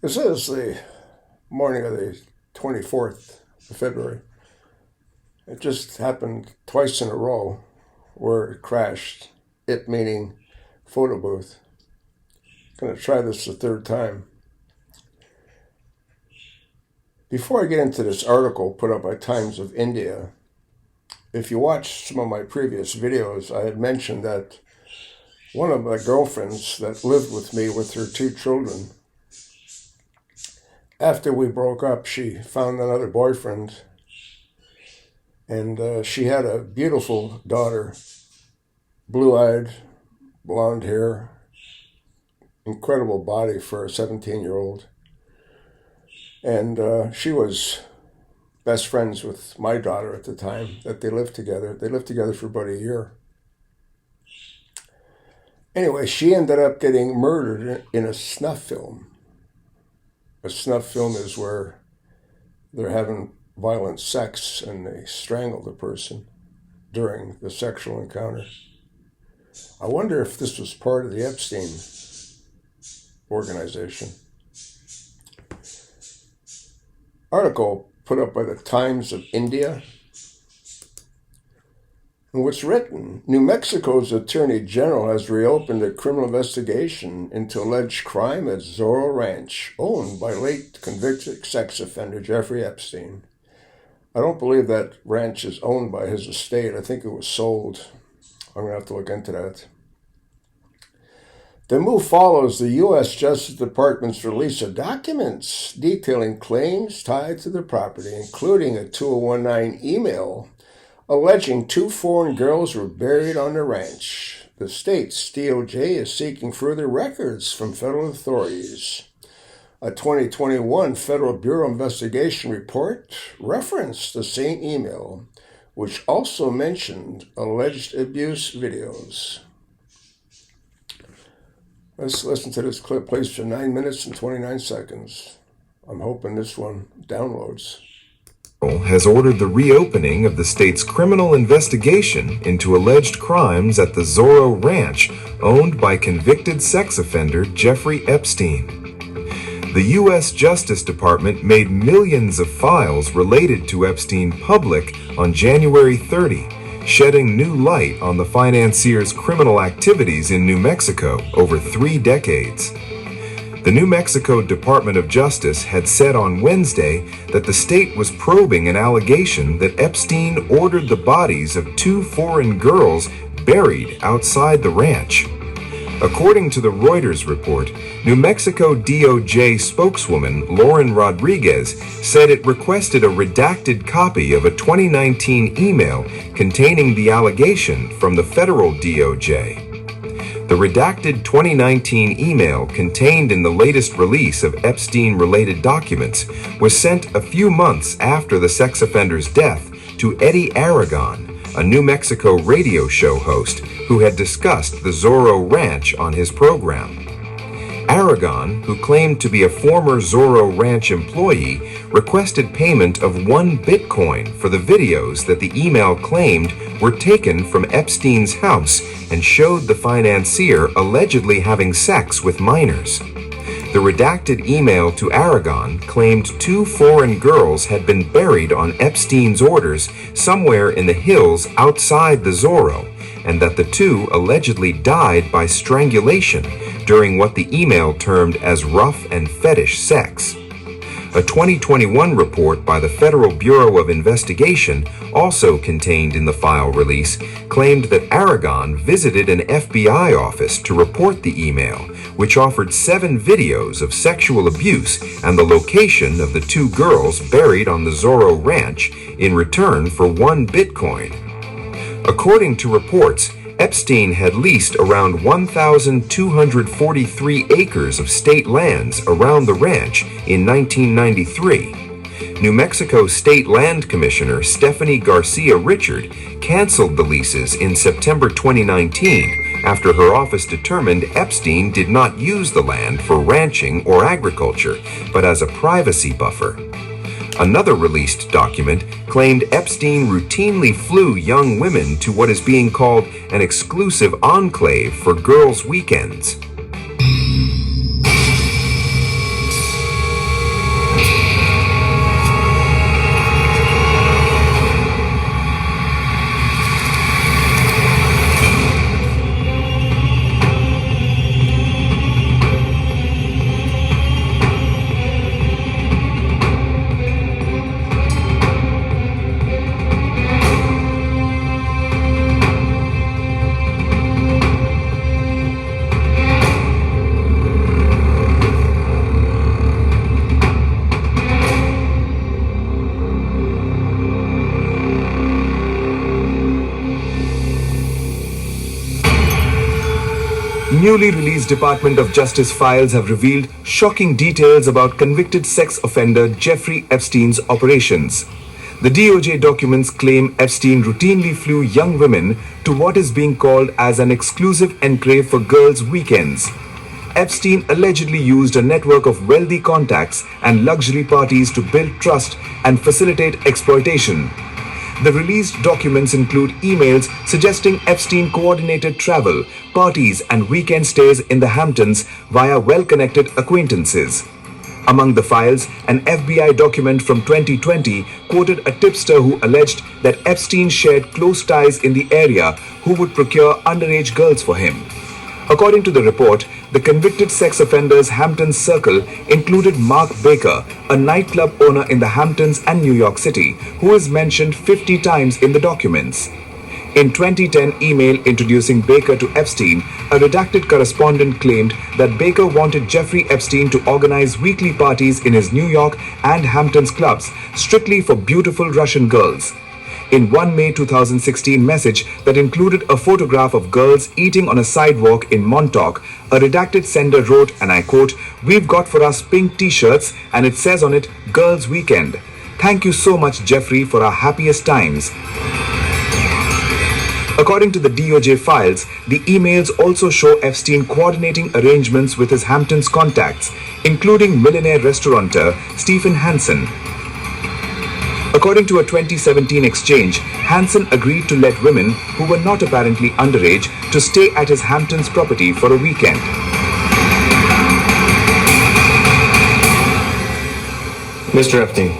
This is the morning of the 24th of February. It just happened twice in a row where it crashed. It meaning photo booth. I'm going to try this a third time. Before I get into this article put up by Times of India, if you watch some of my previous videos, I had mentioned that one of my girlfriends that lived with me with her two children, after we broke up, she found another boyfriend, and she had a beautiful daughter, blue-eyed, blonde hair, incredible body for a 17-year-old. And she was best friends with my daughter at the time that they lived together. They lived together for about a year. Anyway, she ended up getting murdered in a snuff film. A snuff film is where they're having violent sex and they strangle the person during the sexual encounter. I wonder if this was part of the Epstein organization. Article put up by the Times of India. And what's written, New Mexico's Attorney General has reopened a criminal investigation into alleged crime at Zorro Ranch, owned by late convicted sex offender Jeffrey Epstein. I don't believe that ranch is owned by his estate. I think it was sold. I'm going to have to look into that. The move follows the U.S. Justice Department's release of documents detailing claims tied to the property, including a 2019 email alleging two foreign girls were buried on the ranch. The state's DOJ is seeking further records from federal authorities. A 2021 Federal Bureau investigation report referenced the same email, which also mentioned alleged abuse videos. Let's listen to this clip, plays for 9 minutes and 29 seconds. I'm hoping this one downloads. Has ordered the reopening of the state's criminal investigation into alleged crimes at the Zorro Ranch, owned by convicted sex offender Jeffrey Epstein. The U.S. Justice Department made millions of files related to Epstein public on January 30, shedding new light on the financier's criminal activities in New Mexico over 3 decades. The New Mexico Department of Justice had said on Wednesday that the state was probing an allegation that Epstein ordered the bodies of 2 foreign girls buried outside the ranch. According to the Reuters report, New Mexico DOJ spokeswoman Lauren Rodriguez said it requested a redacted copy of a 2019 email containing the allegation from the federal DOJ. The redacted 2019 email contained in the latest release of Epstein-related documents was sent a few months after the sex offender's death to Eddie Aragon, a New Mexico radio show host who had discussed the Zorro Ranch on his program. Aragon, who claimed to be a former Zorro Ranch employee, requested payment of 1 Bitcoin for the videos that the email claimed were taken from Epstein's house and showed the financier allegedly having sex with minors. The redacted email to Aragon claimed 2 foreign girls had been buried on Epstein's orders somewhere in the hills outside the Zorro, and that the 2 allegedly died by strangulation during what the email termed as rough and fetish sex. A 2021 report by the Federal Bureau of Investigation, also contained in the file release, claimed that Aragon visited an FBI office to report the email, which offered 7 videos of sexual abuse and the location of the 2 girls buried on the Zorro Ranch in return for 1 Bitcoin. According to reports, Epstein had leased around 1,243 acres of state lands around the ranch in 1993. New Mexico State Land Commissioner Stephanie Garcia Richard canceled the leases in September 2019 after her office determined Epstein did not use the land for ranching or agriculture, but as a privacy buffer. Another released document claimed Epstein routinely flew young women to what is being called an exclusive enclave for girls' weekends. newly released Department of Justice files have revealed shocking details about convicted sex offender Jeffrey Epstein's operations. The DOJ documents claim Epstein routinely flew young women to what is being called as an exclusive enclave for girls' weekends. Epstein allegedly used a network of wealthy contacts and luxury parties to build trust and facilitate exploitation. The released documents include emails suggesting Epstein coordinated travel, parties, and weekend stays in the Hamptons via well-connected acquaintances. Among the files, an FBI document from 2020 quoted a tipster who alleged that Epstein shared close ties in the area who would procure underage girls for him. According to the report, the convicted sex offender's Hamptons circle included Mark Baker, a nightclub owner in the Hamptons and New York City, who is mentioned 50 times in the documents. In 2010 email introducing Baker to Epstein, a redacted correspondent claimed that Baker wanted Jeffrey Epstein to organize weekly parties in his New York and Hamptons clubs strictly for beautiful Russian girls. In one May 2016 message that included a photograph of girls eating on a sidewalk in Montauk, a redacted sender wrote, and I quote, "We've got for us pink t-shirts and it says on it, Girls Weekend. Thank you so much, Jeffrey, for our happiest times." According to the DOJ files, the emails also show Epstein coordinating arrangements with his Hamptons contacts, including millionaire restaurateur Stephen Hansen. According to a 2017 exchange, Hansen agreed to let women, who were not apparently underage, to stay at his Hamptons property for a weekend. Mr. Epstein,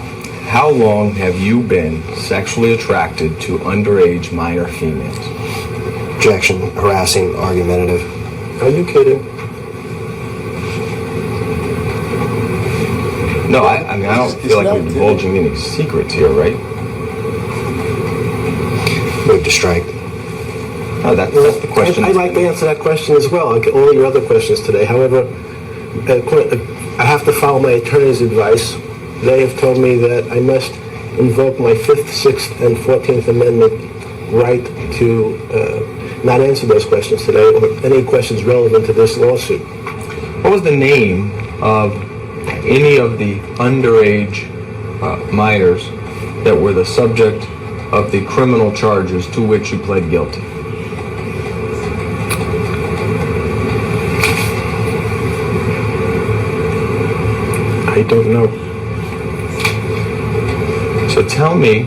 how long have you been sexually attracted to underage minor females? Objection, harassing, argumentative. Are you kidding? No, I mean, I don't feel like you're divulging any secrets here, right? Move to strike. No, that's the question. I'd like to answer that question as well, like all your other questions today. However, I have to follow my attorney's advice. They have told me that I must invoke my 5th, 6th, and 14th Amendment right to not answer those questions today, or any questions relevant to this lawsuit. What was the name of any of the underage minors that were the subject of the criminal charges to which you pled guilty? I don't know. So tell me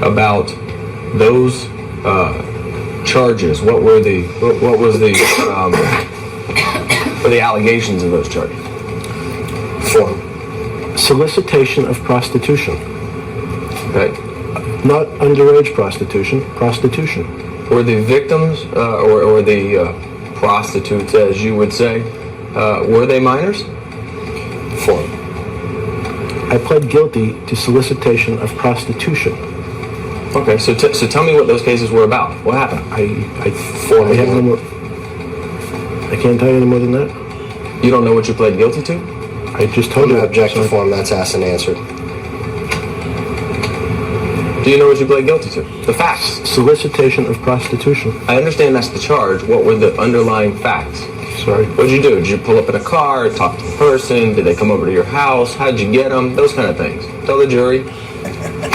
about those charges. What were the allegations of those charges? Form. Solicitation of prostitution. Okay. Not underage prostitution, prostitution. Were the victims or the prostitutes, as you would say, were they minors? Form. I pled guilty to solicitation of prostitution. Okay, so tell me what those cases were about. What happened? I have no more. I can't tell you any more than that. You don't know what you pled guilty to? I just told you. Objection form, that's asked and answered. Do you know what you pled guilty to? The facts. Solicitation of prostitution. I understand that's the charge. What were the underlying facts? Sorry. What did you do? Did you pull up in a car, talk to the person? Did they come over to your house? How did you get them? Those kind of things. Tell the jury.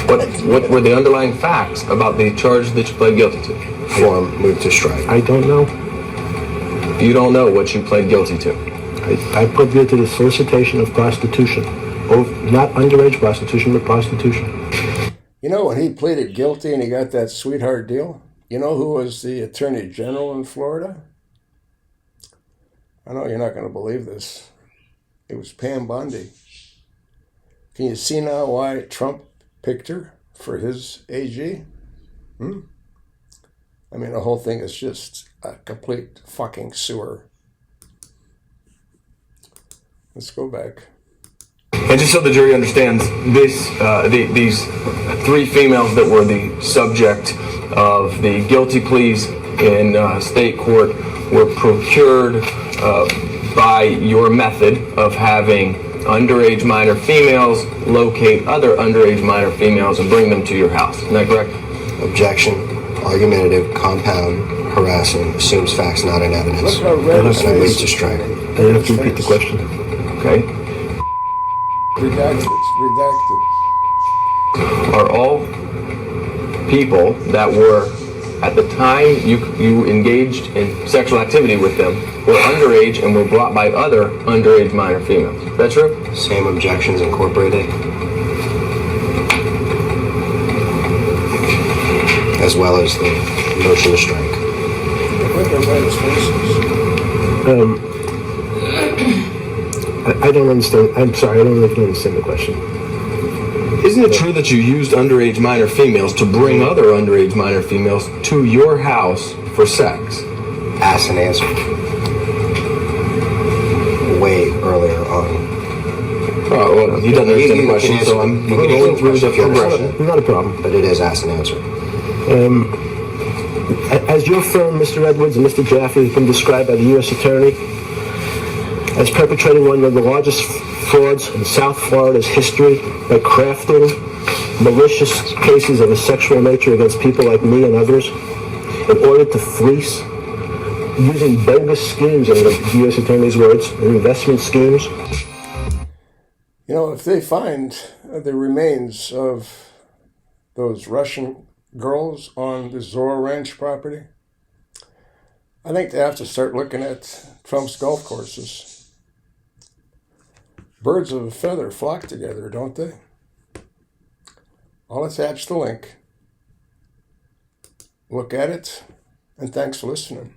What were the underlying facts about the charge that you pled guilty to? Form, move to strike. I don't know. You don't know what you pled guilty to? I pled guilty to the solicitation of prostitution. Oh, not underage prostitution, but prostitution. You know, when he pleaded guilty and he got that sweetheart deal, you know who was the Attorney General in Florida? I know you're not going to believe this. It was Pam Bondi. Can you see now why Trump picked her for his AG? I mean, the whole thing is just a complete fucking sewer. Let's go back. And just so the jury understands, these three females that were the subject of the guilty pleas in state court were procured by your method of having underage minor females locate other underage minor females and bring them to your house. Isn't that correct? Objection, argumentative, compound, harassing, assumes facts not in evidence. Look how red his And I move face to is. strike. You have to repeat the question. Okay. Redacted. Redacted. Are all people that were, at the time you engaged in sexual activity with them, were underage and were brought by other underage minor females? Is that true? Same objections incorporated. As well as the motion to strike. Look how red his face is. I don't understand. I'm sorry, I don't know if you understand the question. Isn't it true that you used underage minor females to bring other underage minor females to your house for sex? Asked and answered. Way earlier on. Oh, well, he doesn't understand the question, so I'm going through the progression. Not a problem. But it is asked and answered. As your firm, Mr. Edwards and Mr. Jaffe, has been described by the U.S. Attorney as perpetrating one of the largest frauds in South Florida's history by crafting malicious cases of a sexual nature against people like me and others in order to fleece, using bogus schemes, in the U.S. Attorney's words, investment schemes. You know, if they find the remains of those Russian girls on the Zorro Ranch property, I think they have to start looking at Trump's golf courses. Birds of a feather flock together, don't they? I'll attach the link. Look at it, and thanks for listening.